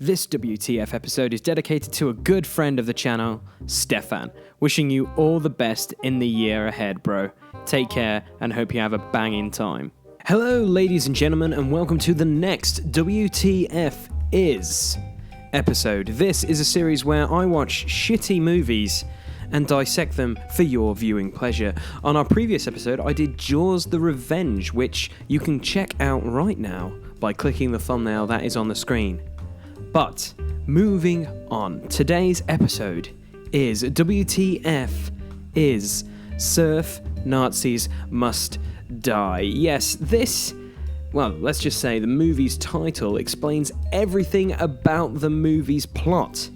This WTF episode is dedicated to a good friend of the channel, Stefan. Wishing you all the best in the year ahead, bro. Take care and hope you have a banging time. Hello, ladies and gentlemen, and welcome to the next WTF Is episode. This is a series where I watch shitty movies and dissect them for your viewing pleasure. On our previous episode, I did Jaws the Revenge, which you can check out right now by clicking the thumbnail that is on the screen. But, moving on, today's episode is WTF is Surf Nazis Must Die. Yes, let's just say the movie's title explains everything about the movie's plot.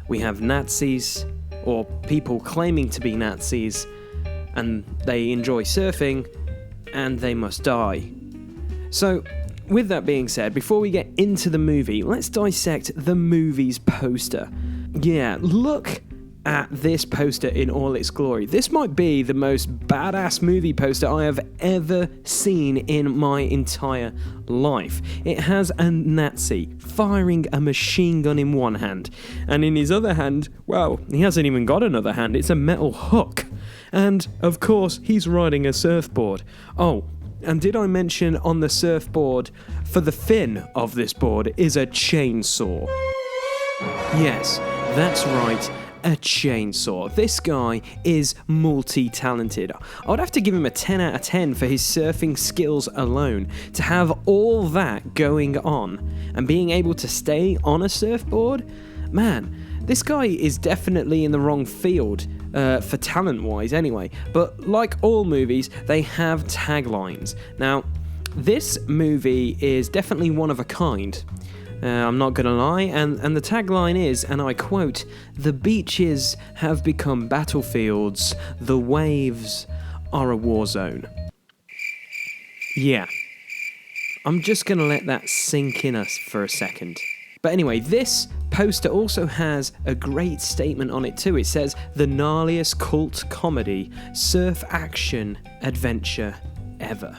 We have Nazis, or people claiming to be Nazis, and they enjoy surfing, and they must die. So, with that being said, before we get into the movie, let's dissect the movie's poster. Yeah, look at this poster in all its glory. This might be the most badass movie poster I have ever seen in my entire life. It has a Nazi firing a machine gun in one hand, and in his other hand, well, he hasn't even got another hand, it's a metal hook. And, of course, he's riding a surfboard. Oh, and did I mention on the surfboard, for the fin of this board is a chainsaw? Yes, that's right, a chainsaw. This guy is multi-talented. I would have to give him a 10 out of 10 for his surfing skills alone. To have all that going on and being able to stay on a surfboard, man, this guy is definitely in the wrong field. For talent-wise anyway, but like all movies, they have taglines. Now, this movie is definitely one of a kind, I'm not gonna lie, and the tagline is, and I quote, "The beaches have become battlefields, the waves are a war zone." Yeah, I'm just gonna let that sink in us for a second. But anyway, this poster also has a great statement on it too. It says, "The gnarliest cult comedy, surf action adventure ever."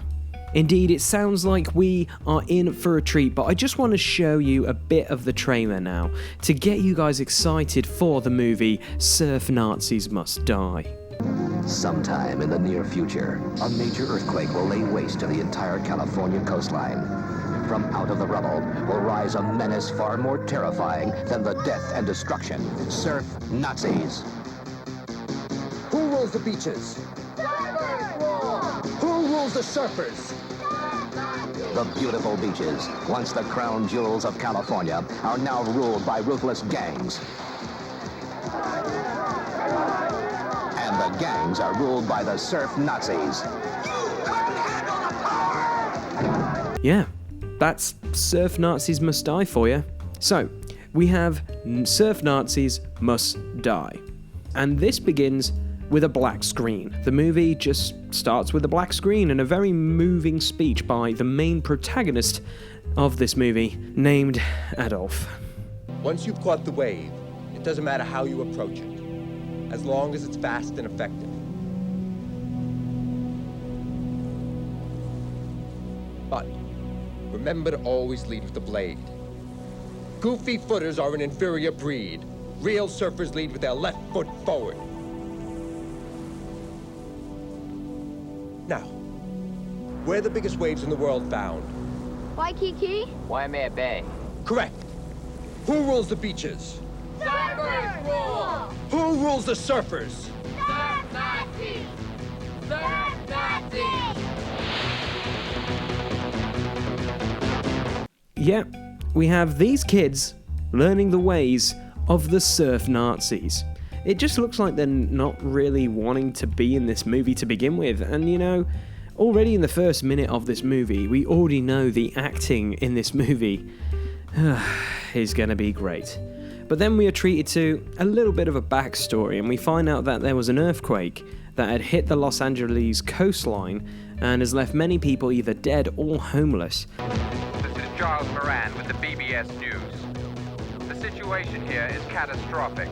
Indeed, it sounds like we are in for a treat, but I just want to show you a bit of the trailer now to get you guys excited for the movie Surf Nazis Must Die. Sometime in the near future, a major earthquake will lay waste to the entire California coastline. From out of the rubble will rise a menace far more terrifying than the death and destruction. Surf Nazis. Who rules the beaches? Surfers rule! Who rules the surfers? The beautiful beaches, once the crown jewels of California, are now ruled by ruthless gangs. And the gangs are ruled by the Surf Nazis. Yeah. That's Surf Nazis Must Die for you. So, we have Surf Nazis Must Die. And this begins with a black screen. The movie just starts with a black screen and a very moving speech by the main protagonist of this movie, named Adolf. Once you've caught the wave, it doesn't matter how you approach it, as long as it's fast and effective. But remember to always lead with the blade. Goofy footers are an inferior breed. Real surfers lead with their left foot forward. Now, where are the biggest waves in the world found? Waikiki? Waimea Bay. Correct. Who rules the beaches? Surfers rule! Who rules the surfers? Surf Nazis! Surf Nazis! Yeah, we have these kids learning the ways of the Surf Nazis. It just looks like they're not really wanting to be in this movie to begin with, and you know, already in the first minute of this movie, we already know the acting in this movie is gonna be great. But then we are treated to a little bit of a backstory, and we find out that there was an earthquake that had hit the Los Angeles coastline and has left many people either dead or homeless. This is Charles Moran with the BBS News. The situation here is catastrophic.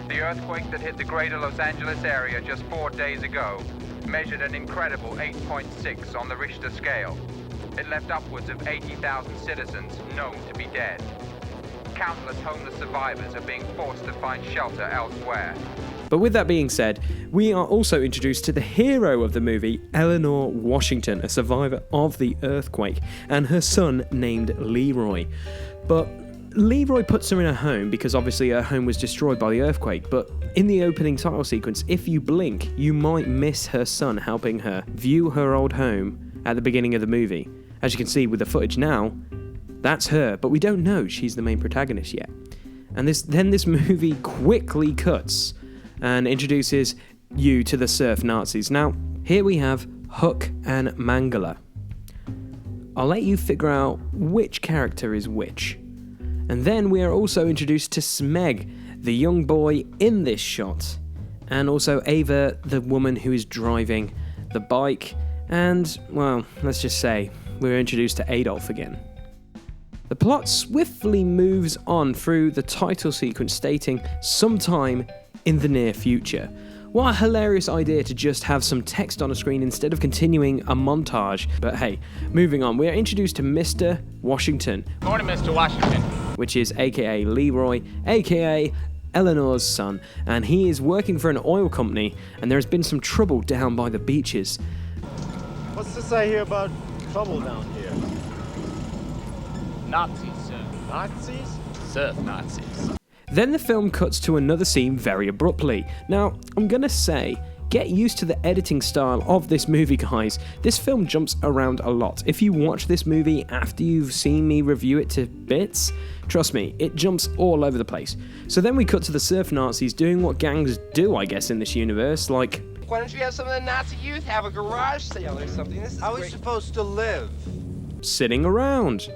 The earthquake that hit the greater Los Angeles area just 4 days ago measured an incredible 8.6 on the Richter scale. It left upwards of 80,000 citizens known to be dead. Countless homeless survivors are being forced to find shelter elsewhere. But with that being said, we are also introduced to the hero of the movie, Eleanor Washington, a survivor of the earthquake, and her son named Leroy. But Leroy puts her in a home because obviously her home was destroyed by the earthquake, but in the opening title sequence, if you blink, you might miss her son helping her view her old home at the beginning of the movie. As you can see with the footage now, that's her, but we don't know she's the main protagonist yet. And then this movie quickly cuts and introduces you to the surf Nazis. Now, here we have Hook and Mangala. I'll let you figure out which character is which. And then we are also introduced to Smeg, the young boy in this shot, and also Ava, the woman who is driving the bike, and, well, let's just say, we're introduced to Adolf again. The plot swiftly moves on through the title sequence stating sometime in the near future. What a hilarious idea to just have some text on a screen instead of continuing a montage. But hey, moving on, we are introduced to Mr. Washington. Morning, Mr. Washington. Which is aka Leroy, aka Eleanor's son, and he is working for an oil company, and there has been some trouble down by the beaches. What's this I hear about trouble down here? Nazis, sir. Nazis? Surf Nazis. Then the film cuts to another scene very abruptly. Now, I'm gonna say, get used to the editing style of this movie, guys. This film jumps around a lot. If you watch this movie after you've seen me review it to bits, trust me, it jumps all over the place. So then we cut to the surf Nazis doing what gangs do, I guess, in this universe, like... Why don't you have some of the Nazi youth have a garage sale or something? This is How are we great. supposed to live? sitting around,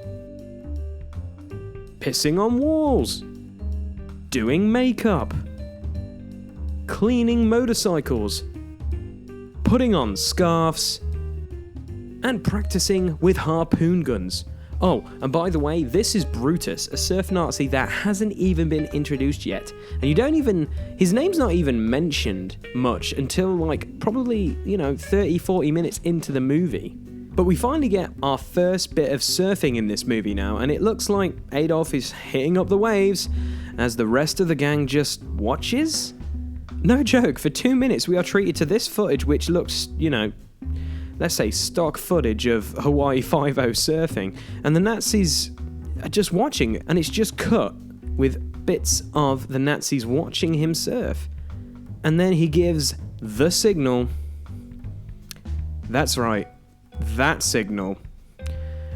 pissing on walls, doing makeup, cleaning motorcycles, putting on scarves, and practicing with harpoon guns. Oh, and by the way, this is Brutus, a surf Nazi that hasn't even been introduced yet. And his name's not even mentioned much until probably, 30, 40 minutes into the movie. But we finally get our first bit of surfing in this movie now, and it looks like Adolf is hitting up the waves as the rest of the gang just watches? No joke, for 2 minutes we are treated to this footage which looks, let's say stock footage of Hawaii Five-0 surfing, and the Nazis are just watching, and it's just cut with bits of the Nazis watching him surf. And then he gives the signal. That's right, that signal.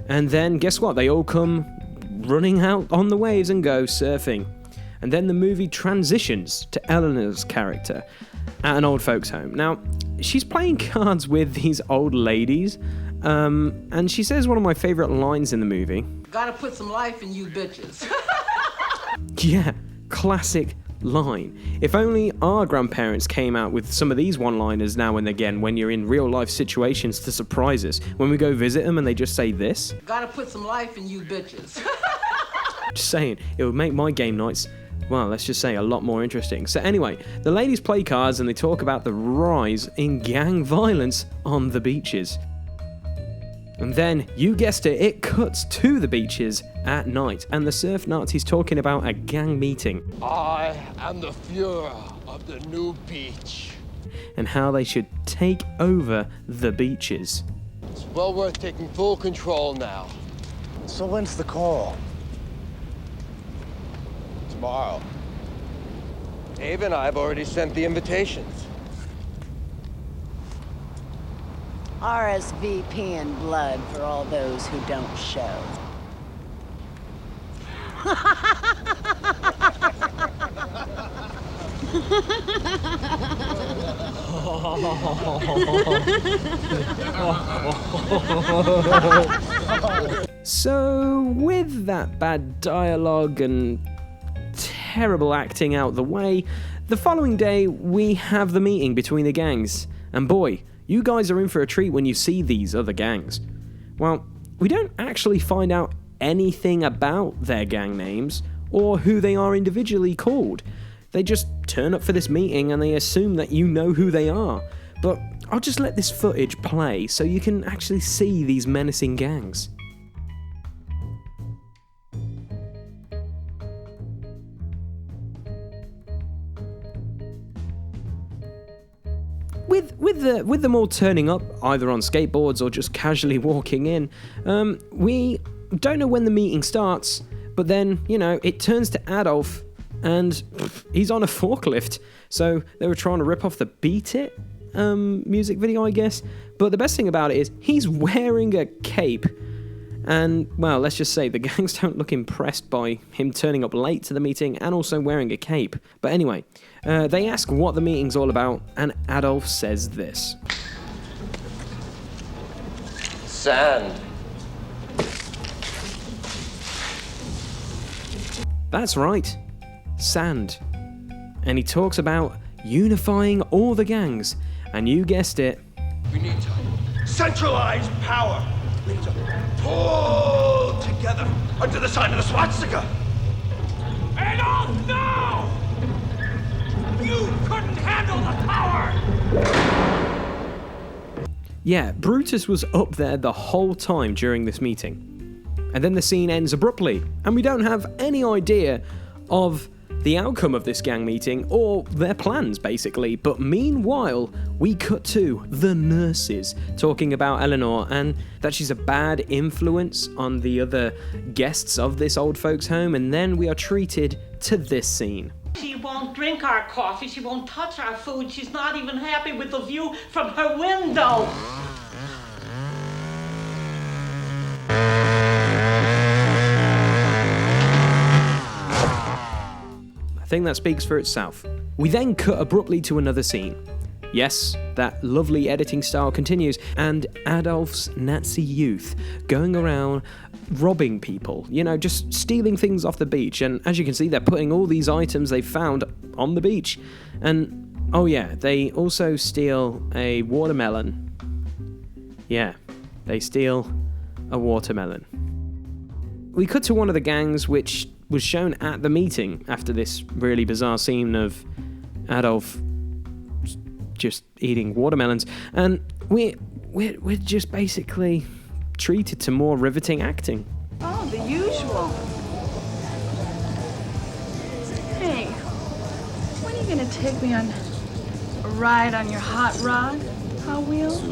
And then guess what? They all come running out on the waves and go surfing. And then the movie transitions to Eleanor's character at an old folks' home. Now, she's playing cards with these old ladies, and she says one of my favorite lines in the movie. Gotta put some life in you bitches. Yeah, classic line. If only our grandparents came out with some of these one-liners now and again when you're in real-life situations to surprise us. When we go visit them and they just say this. Gotta put some life in you bitches. Just saying, it would make my game nights, well, let's just say a lot more interesting. So anyway, the ladies play cards and they talk about the rise in gang violence on the beaches. And then, you guessed it, it cuts to the beaches at night, and the surf Nazis talking about a gang meeting. I am the Führer of the new beach. And how they should take over the beaches. It's well worth taking full control now. So when's the call? Tomorrow. Ava and I have already sent the invitations. RSVP in blood for all those who don't show. So, with that bad dialogue and terrible acting out the way, the following day we have the meeting between the gangs, and boy, you guys are in for a treat when you see these other gangs. Well, we don't actually find out anything about their gang names or who they are individually called. They just turn up for this meeting and they assume that you know who they are. but I'll just let this footage play so you can actually see these menacing gangs. With them all turning up, either on skateboards or just casually walking in, we don't know when the meeting starts, but then, it turns to Adolf, and he's on a forklift. So they were trying to rip off the Beat It music video, I guess. But the best thing about it is he's wearing a cape. And, well, let's just say the gangs don't look impressed by him turning up late to the meeting and also wearing a cape. But anyway, they ask what the meeting's all about, and Adolf says this. Sand. That's right, sand. And he talks about unifying all the gangs, and you guessed it. We need to centralize power. We need to pull together under the sign of the swastika. Adolf, no! You couldn't handle the power! Yeah, Brutus was up there the whole time during this meeting. And then the scene ends abruptly, and we don't have any idea of the outcome of this gang meeting or their plans, basically. But meanwhile, we cut to the nurses talking about Eleanor and that she's a bad influence on the other guests of this old folks' home, and then we are treated to this scene. She won't drink our coffee, she won't touch our food, she's not even happy with the view from her window. I think that speaks for itself. We then cut abruptly to another scene. Yes, that lovely editing style continues, and Adolf's Nazi youth going around robbing people, just stealing things off the beach. And as you can see, they're putting all these items they found on the beach. And, oh yeah, they also steal a watermelon. Yeah, they steal a watermelon. We cut to one of the gangs, which was shown at the meeting after this really bizarre scene of Adolf just eating watermelons, and we're just basically treated to more riveting acting. Oh, the usual. Hey, when are you gonna take me on a ride on your hot rod, Hot Wheels?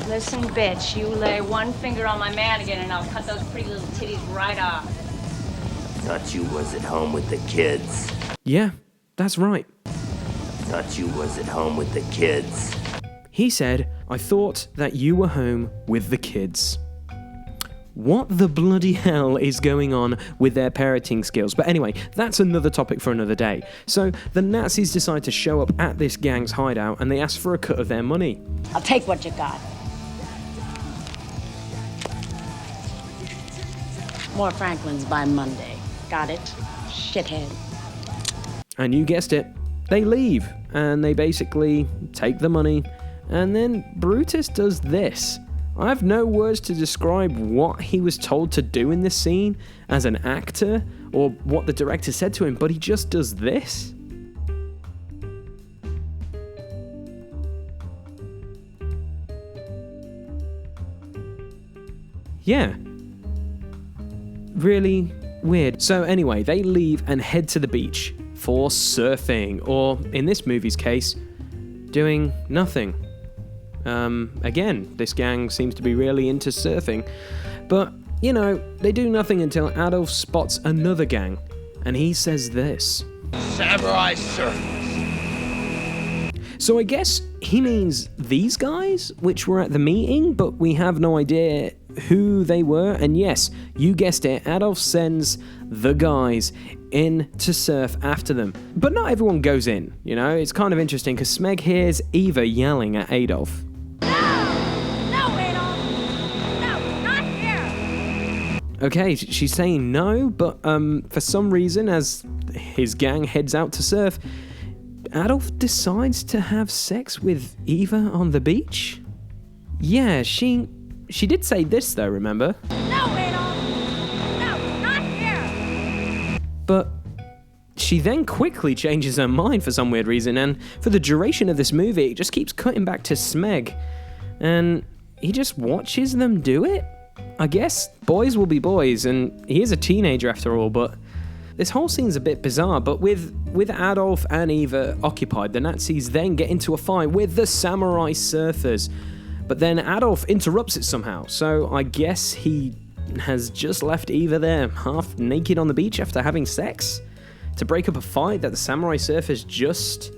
Listen, bitch, you lay one finger on my man again and I'll cut those pretty little titties right off. Thought you was at home with the kids. Yeah, that's right. Thought you was at home with the kids. He said, I thought that you were home with the kids. What the bloody hell is going on with their parenting skills? But anyway, that's another topic for another day. So the Nazis decide to show up at this gang's hideout and they ask for a cut of their money. I'll take what you got. More Franklins by Monday. Got it? Shithead. And you guessed it. They leave, and they basically take the money, and then Brutus does this. I have no words to describe what he was told to do in this scene as an actor, or what the director said to him, but he just does this. Yeah. Really weird. So anyway, they leave and head to the beach for surfing, or in this movie's case, doing nothing. Again, this gang seems to be really into surfing, but, they do nothing until Adolf spots another gang, and he says this. Samurai surfers. So I guess he means these guys, which were at the meeting, but we have no idea who they were. And yes, you guessed it, Adolf sends the guys in to surf after them. But not everyone goes in, It's kind of interesting because Smeg hears Eva yelling at Adolf. Okay, she's saying no, but for some reason, as his gang heads out to surf, Adolf decides to have sex with Eva on the beach? Yeah, she did say this though, remember? No, Adolf! No, not here! But she then quickly changes her mind for some weird reason, and for the duration of this movie, it just keeps cutting back to Smeg, and he just watches them do it? I guess boys will be boys, and he is a teenager after all, but this whole scene's a bit bizarre. But with Adolf and Eva occupied, the Nazis then get into a fight with the samurai surfers. But then Adolf interrupts it somehow, so I guess he has just left Eva there, half naked on the beach after having sex, to break up a fight that the samurai surfers just,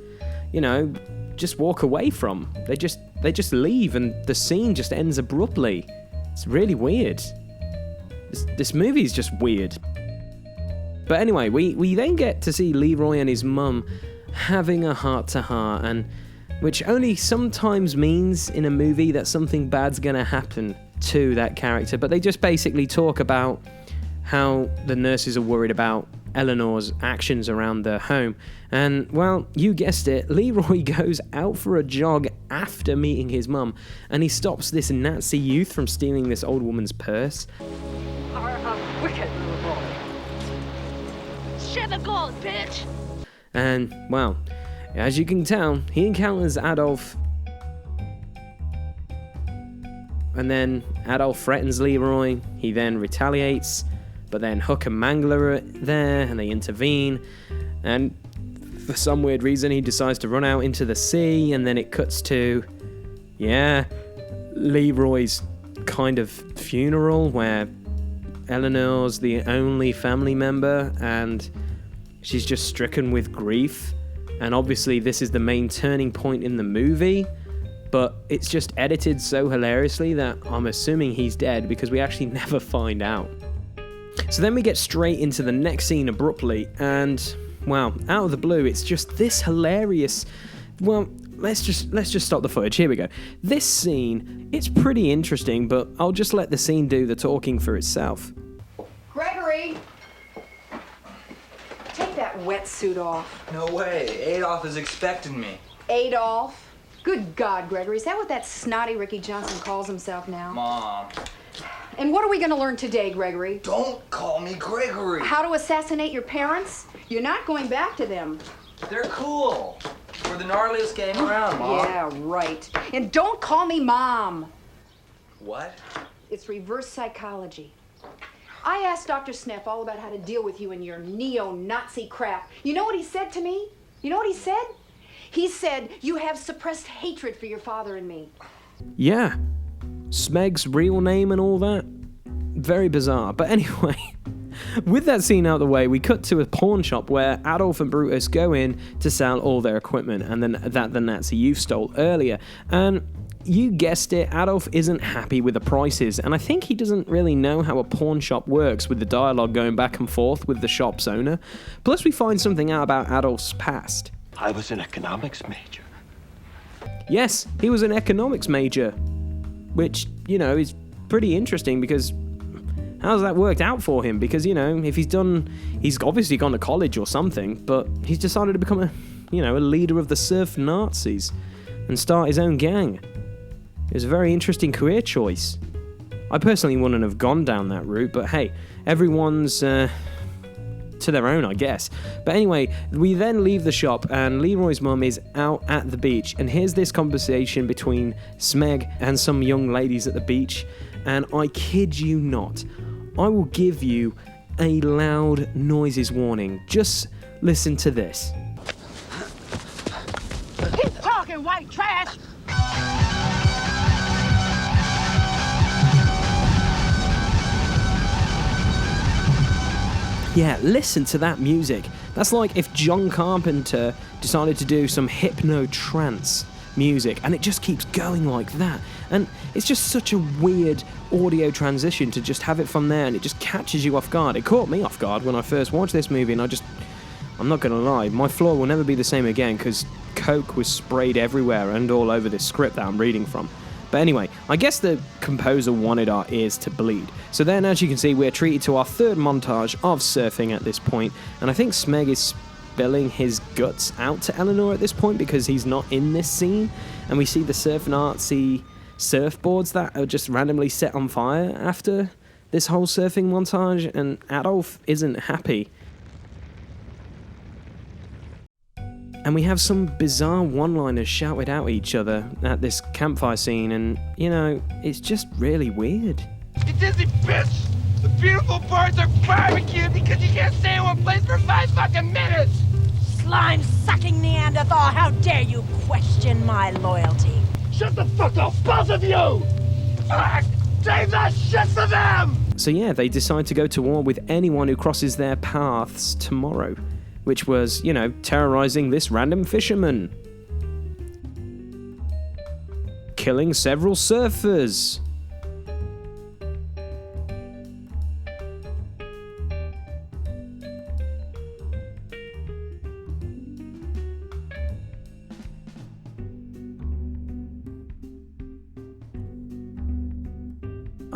just walk away from. They just leave, and the scene just ends abruptly. It's really weird. This movie is just weird. But anyway, we then get to see Leroy and his mum having a heart-to-heart, and which only sometimes means in a movie that something bad's gonna happen to that character. But they just basically talk about how the nurses are worried about Eleanor's actions around their home. And, well, you guessed it, Leroy goes out for a jog after meeting his mum, and he stops this Nazi youth from stealing this old woman's purse. Wicked little boy. Share the gold, bitch! And, well, as you can tell, he encounters Adolf, and then Adolf threatens Leroy. He then retaliates, but then Hook and Mangler are there, and they intervene, and for some weird reason he decides to run out into the sea, and then it cuts to, Leroy's kind of funeral, where Eleanor's the only family member, and she's just stricken with grief. And obviously this is the main turning point in the movie, but it's just edited so hilariously that I'm assuming he's dead, because we actually never find out. So then we get straight into the next scene abruptly, and, well, out of the blue, it's just this hilarious... Well, let's just stop the footage. Here we go. This scene, it's pretty interesting, but I'll just let the scene do the talking for itself. Gregory! Take that wetsuit off. No way. Adolf is expecting me. Adolf? Good God, Gregory. Is that what that snotty Ricky Johnson calls himself now? Mom. And what are we going to learn today, Gregory? Don't call me Gregory. How to assassinate your parents? You're not going back to them. They're cool. We're the gnarliest gang around, Mom. Yeah, right. And don't call me Mom. What? It's reverse psychology. I asked Dr. Sneff all about how to deal with you and your neo-Nazi crap. You know what he said to me? You know what he said? He said, you have suppressed hatred for your father and me. Yeah. Smeg's real name and all that. Very bizarre. But anyway, with that scene out of the way, we cut to a pawn shop where Adolf and Brutus go in to sell all their equipment, and then that the Nazi youth stole earlier. And you guessed it, Adolf isn't happy with the prices, and I think he doesn't really know how a pawn shop works, with the dialogue going back and forth with the shop's owner. Plus we find something out about Adolf's past. I was an economics major. Yes, he was an economics major, which, is pretty interesting, because how's that worked out for him? Because, if he's obviously gone to college or something, but he's decided to become a leader of the surf Nazis and start his own gang. It was a very interesting career choice. I personally wouldn't have gone down that route, but hey, everyone's to their own, I guess. But anyway, we then leave the shop, and Leroy's mum is out at the beach, and here's this conversation between Smeg and some young ladies at the beach, and I kid you not, I will give you a loud noises warning. Just listen to this. Keep talking, white trash! Yeah, listen to that music. That's like if John Carpenter decided to do some hypno-trance music, and it just keeps going like that. And it's just such a weird audio transition to just have it from there, and it just catches you off guard. It caught me off guard when I first watched this movie, and I'm not gonna lie, my floor will never be the same again, because coke was sprayed everywhere and all over this script that I'm reading from. But anyway, I guess the composer wanted our ears to bleed. So then, as you can see, we're treated to our third montage of surfing at this point, and I think Smeg is spilling his guts out to Eleanor at this point because he's not in this scene, and we see the surf Nazi surfboards that are just randomly set on fire after this whole surfing montage, and Adolf isn't happy. And we have some bizarre one-liners shouted out at each other at this campfire scene, and, you know, it's just really weird. You dizzy bitch! The beautiful birds are barbecued because you can't stay in one place for 5 fucking minutes! Slime-sucking Neanderthal, how dare you question my loyalty? Shut the fuck up, both of you! Fuck! Save that shit for them! So yeah, they decide to go to war with anyone who crosses their paths tomorrow, which was, you know, terrorizing this random fisherman, killing several surfers.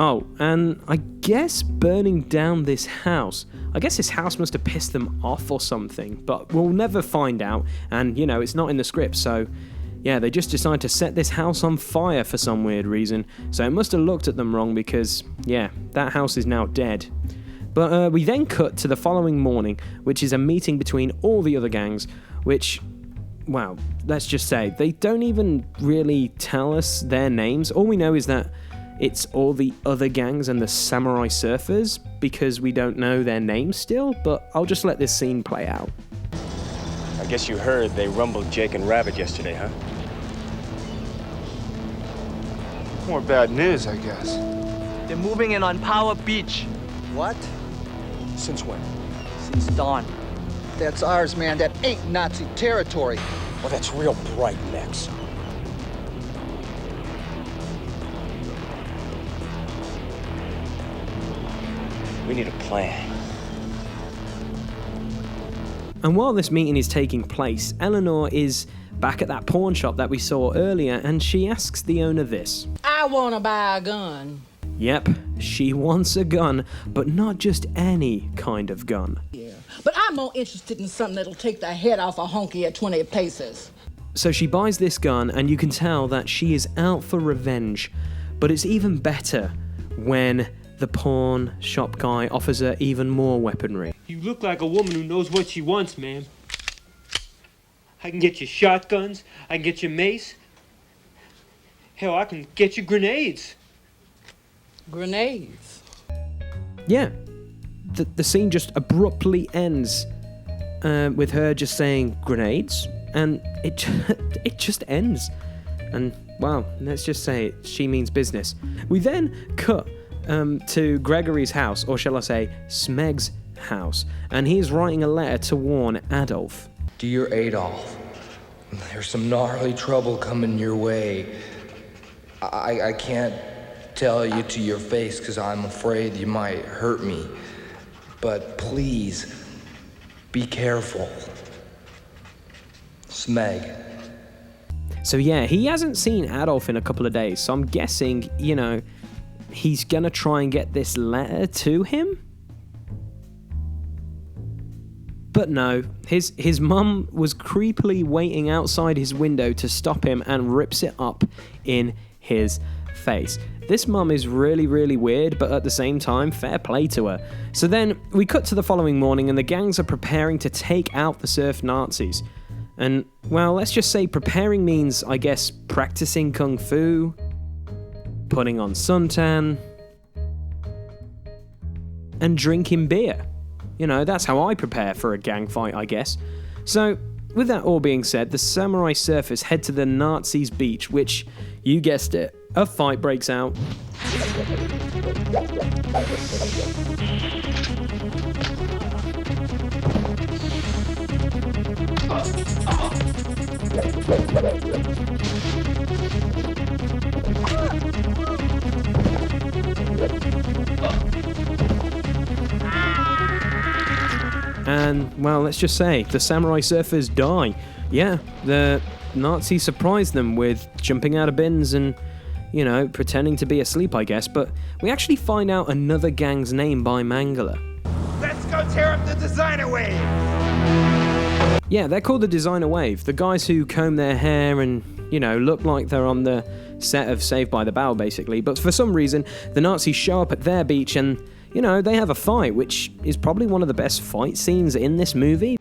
Oh, and I guess burning down this house. I guess this house must have pissed them off or something, but we'll never find out, and, you know, it's not in the script, so, yeah, they just decide to set this house on fire for some weird reason, so it must have looked at them wrong because, yeah, that house is now dead. But we then cut to the following morning, which is a meeting between all the other gangs, which, wow, let's just say, they don't even really tell us their names. All we know is that it's all the other gangs and the samurai surfers, because we don't know their names still, but I'll just let this scene play out. I guess you heard they rumbled Jake and Rabbit yesterday, huh? More bad news, I guess. They're moving in on Power Beach. What? Since when? Since dawn. That's ours, man. That ain't Nazi territory. Well, that's real bright, Max. We need a plan. And while this meeting is taking place, Eleanor is back at that pawn shop that we saw earlier, and she asks the owner this. I want to buy a gun. Yep, she wants a gun, but not just any kind of gun. Yeah, but I'm more interested in something that'll take the head off a honky at 20 paces. So she buys this gun, and you can tell that she is out for revenge. But it's even better when the pawn shop guy offers her even more weaponry. You look like a woman who knows what she wants, ma'am. I can get you shotguns, I can get you mace. Hell, I can get you grenades. Grenades? Yeah. The scene just abruptly ends with her just saying grenades, and it just ends. And wow, let's just say it, she means business. We then cut to Gregory's house, or shall I say, Smeg's house, and he's writing a letter to warn Adolf. Dear Adolf, there's some gnarly trouble coming your way. I can't tell you to your face because I'm afraid you might hurt me, but please, be careful. Smeg. So yeah, he hasn't seen Adolf in a couple of days, so I'm guessing, you know, he's gonna try and get this letter to him? But no, his mum was creepily waiting outside his window to stop him and rips it up in his face. This mum is really, really weird, but at the same time, fair play to her. So then, we cut to the following morning and the gangs are preparing to take out the surf Nazis. And, well, let's just say preparing means, I guess, practicing kung fu, putting on suntan, and drinking beer. You know, that's how I prepare for a gang fight, I guess. So, with that all being said, the samurai surfers head to the Nazis' beach, which, you guessed it, a fight breaks out. And, well, let's just say, the samurai surfers die. Yeah, the Nazis surprised them with jumping out of bins and, you know, pretending to be asleep, I guess. But we actually find out another gang's name by Mangala. Let's go tear up the designer wave! Yeah, they're called the Designer Wave. The guys who comb their hair and, you know, look like they're on the set of Saved by the Bell, basically. But for some reason, the Nazis show up at their beach and, you know, they have a fight, which is probably one of the best fight scenes in this movie.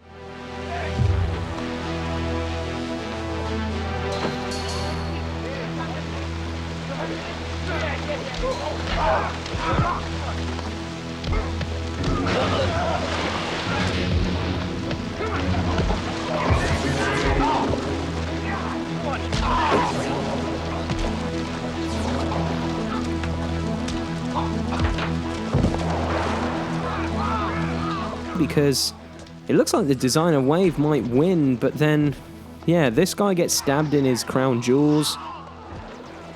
because it looks like the designer wave might win, but then, yeah, this guy gets stabbed in his crown jewels.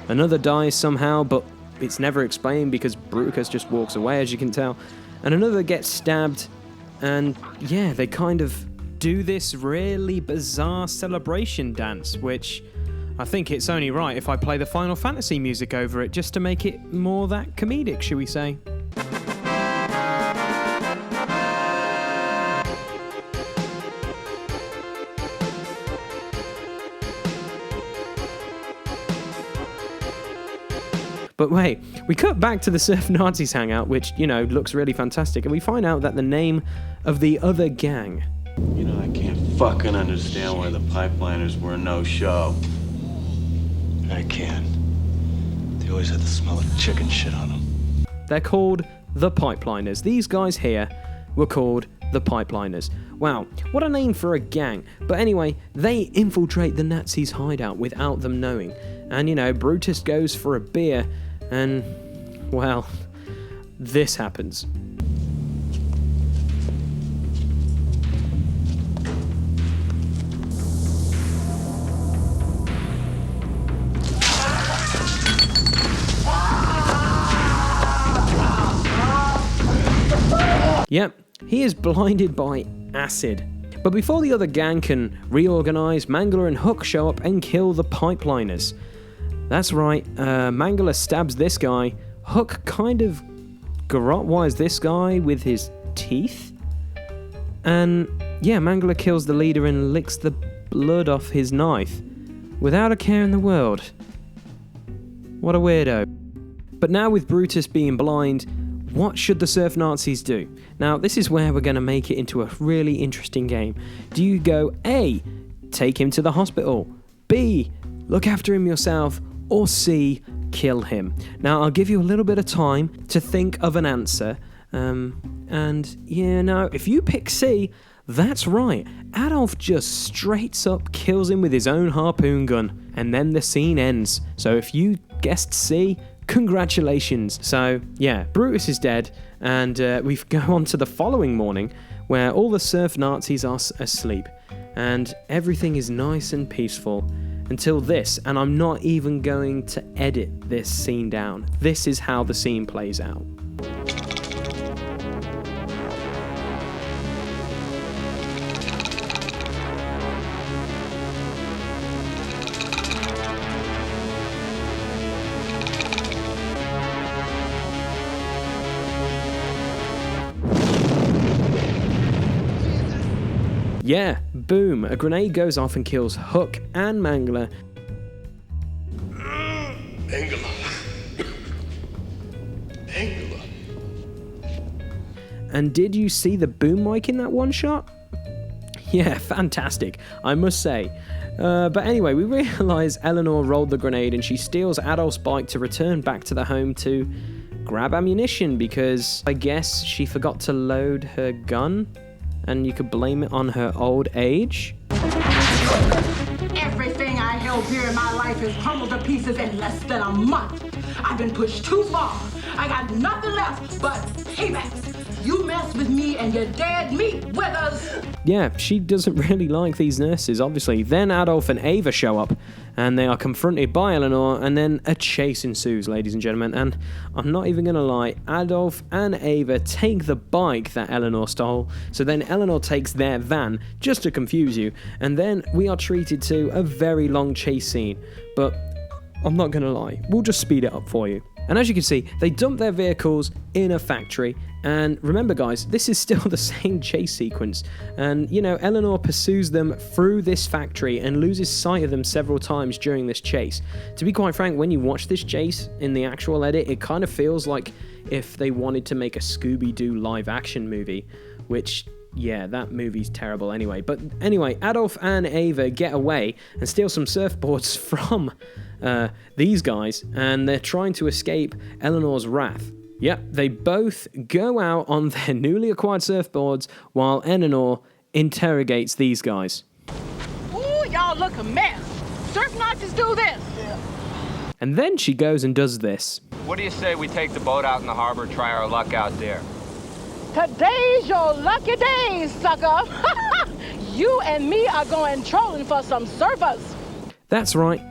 Another dies somehow, but it's never explained because Bruticus just walks away, as you can tell. And another gets stabbed, and yeah, they kind of do this really bizarre celebration dance, which I think it's only right if I play the Final Fantasy music over it, just to make it more that comedic, shall we say. But wait, we cut back to the Surf Nazis hangout, which, you know, looks really fantastic, and we find out that the name of the other gang... You know, I can't fucking understand why the pipeliners were a no-show. I can. They always had the smell of chicken shit on them. They're called the Pipeliners. These guys here were called the Pipeliners. Wow, what a name for a gang. But anyway, they infiltrate the Nazis' hideout without them knowing. And, you know, Brutus goes for a beer, and, well, this happens. Yep, he is blinded by acid. But before the other gang can reorganize, Mangler and Hook show up and kill the Pipeliners. That's right, Mangler stabs this guy. Hook kind of garrote-wires this guy with his teeth. And yeah, Mangler kills the leader and licks the blood off his knife without a care in the world. What a weirdo. But now with Brutus being blind, what should the Surf Nazis do? Now, this is where we're going to make it into a really interesting game. Do you go A, take him to the hospital, B, look after him yourself, or C, kill him? Now, I'll give you a little bit of time to think of an answer. And, yeah, no, if you pick C, that's right. Adolf just straight up kills him with his own harpoon gun. And then the scene ends. So if you guessed C, congratulations. So, yeah, Brutus is dead. And we go on to the following morning, where all the Surf Nazis are asleep. And everything is nice and peaceful. Until this, and I'm not even going to edit this scene down. This is how the scene plays out. Yeah, boom, a grenade goes off and kills Hook and Mangler. And did you see the boom mic in that one shot? Yeah, fantastic, I must say. But anyway, we realise Eleanor rolled the grenade and she steals Adolf's bike to return back to the home to grab ammunition because I guess she forgot to load her gun. And you could blame it on her old age. Everything I held dear in my life is crumbled to pieces in less than a month. I've been pushed too far. I got nothing left but payback. You mess with me and your dead meat withers. Yeah, she doesn't really like these nurses, obviously. Then Adolf and Ava show up, and they are confronted by Eleanor, and then a chase ensues, ladies and gentlemen. And I'm not even going to lie, Adolf and Ava take the bike that Eleanor stole, so then Eleanor takes their van, just to confuse you, and then we are treated to a very long chase scene. But I'm not going to lie, we'll just speed it up for you. And as you can see, they dump their vehicles in a factory. And remember, guys, this is still the same chase sequence. And, you know, Eleanor pursues them through this factory and loses sight of them several times during this chase. To be quite frank, when you watch this chase in the actual edit, it kind of feels like if they wanted to make a Scooby-Doo live-action movie, which... yeah, that movie's terrible anyway. But anyway, Adolf and Ava get away and steal some surfboards from these guys, and they're trying to escape Eleanor's wrath. Yep, they both go out on their newly acquired surfboards while Eleanor interrogates these guys. Ooh, y'all look a mess. Surf Nazis do this. And then she goes and does this. What do you say we take the boat out in the harbor, try our luck out there? Today's your lucky day, sucker. You and me are going trolling for some surfers. That's right.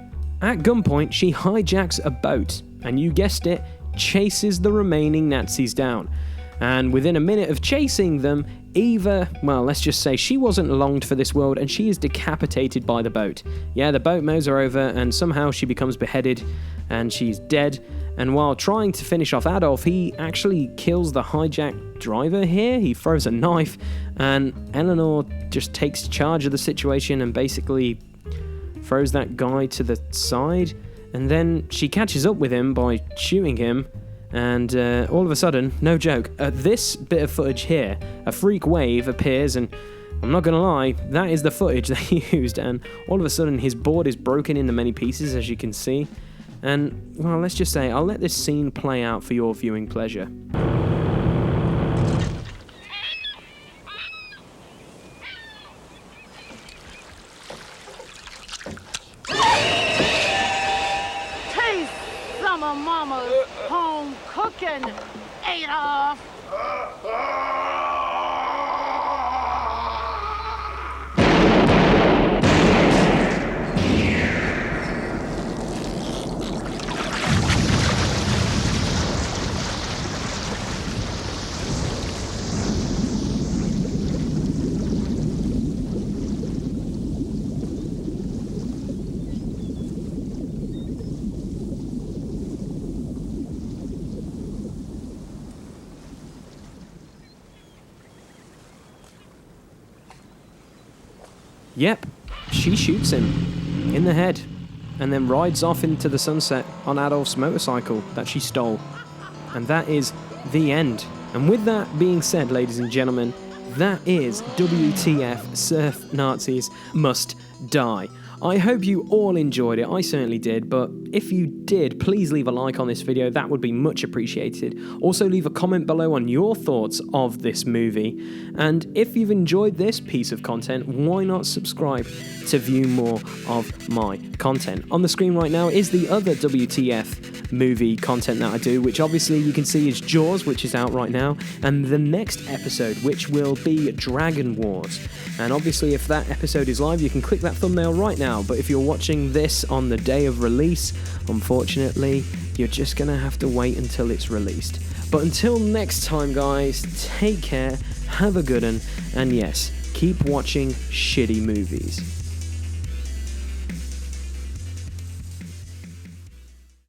At gunpoint, she hijacks a boat, and you guessed it, chases the remaining Nazis down. And within a minute of chasing them, Eva, well, let's just say she wasn't longed for this world, and she is decapitated by the boat. Yeah, the boat mows her over, and somehow she becomes beheaded, and she's dead. And while trying to finish off Adolf, he actually kills the hijacked driver here. He throws a knife, and Eleanor just takes charge of the situation and basically throws that guy to the side. And then she catches up with him by shooting him. And all of a sudden, no joke, at this bit of footage here, a freak wave appears, and I'm not gonna lie, that is the footage they used, and all of a sudden his board is broken into many pieces, as you can see. And, well, let's just say, I'll let this scene play out for your viewing pleasure. Taste some of Mama's home cooking, Adolf. Yep, she shoots him in the head and then rides off into the sunset on Adolf's motorcycle that she stole. And that is the end. And with that being said, ladies and gentlemen, that is WTF Surf Nazis Must Die. I hope you all enjoyed it. I certainly did, but if you did, please leave a like on this video. That would be much appreciated. Also, leave a comment below on your thoughts of this movie. And if you've enjoyed this piece of content, why not subscribe to view more of my content? On the screen right now is the other WTF movie content that I do, which obviously you can see is Jaws, which is out right now, and the next episode, which will be Dragon Wars. And obviously, if that episode is live, you can click that thumbnail right now. But if you're watching this on the day of release, unfortunately, you're just gonna have to wait until it's released. But until next time, guys, take care, have a good one, and yes, keep watching shitty movies.